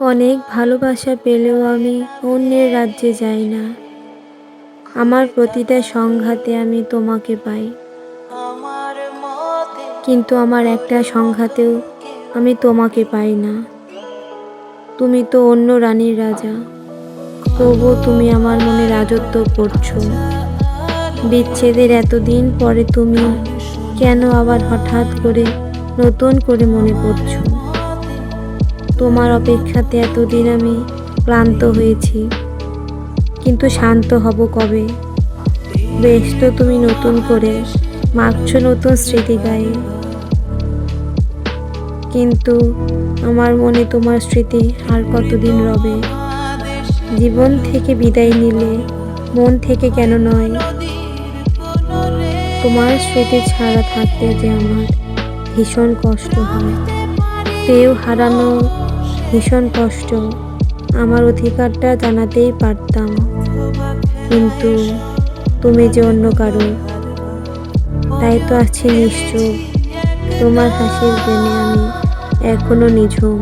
অনেক ভালোবাসা পেলেও আমি অন্যের রাজ্যে যাই না। আমার প্রতিটা সংঘাতে আমি তোমাকে পাই, কিন্তু আমার একটা সংঘাতেও আমি তোমাকে পাই না। তুমি তো অন্য রানীর রাজা, তবুও তুমি আমার মনে রাজত্ব করছো। বিচ্ছেদের এতদিন পরে তুমি কেন আবার হঠাৎ করে নতুন করে মনে পড়ছো? তোমার অপেক্ষাতে এতদিন আমি ক্লান্ত হয়েছি, কিন্তু শান্ত হব কবে? বেশ তো তুমি নতুন করে মাখছো নতুন স্মৃতি গায়ে, কিন্তু আমার মনে তোমার স্মৃতি আর কতদিন রবে? জীবন থেকে বিদায় নিলে মন থেকে কেন নয়? তোমার স্মৃতি ছাড়া থাকতে যে আমার ভীষণ কষ্ট হয়। কেউ হারানো ভীষণ কষ্ট, আমার অধিকারটা জানাতেই পারতাম, কিন্তু তুমি যে অন্য কারো, তাই তো আছি নিশ্চুপ। তোমার হাসির প্রেমে আমি এখনো নিঝুম।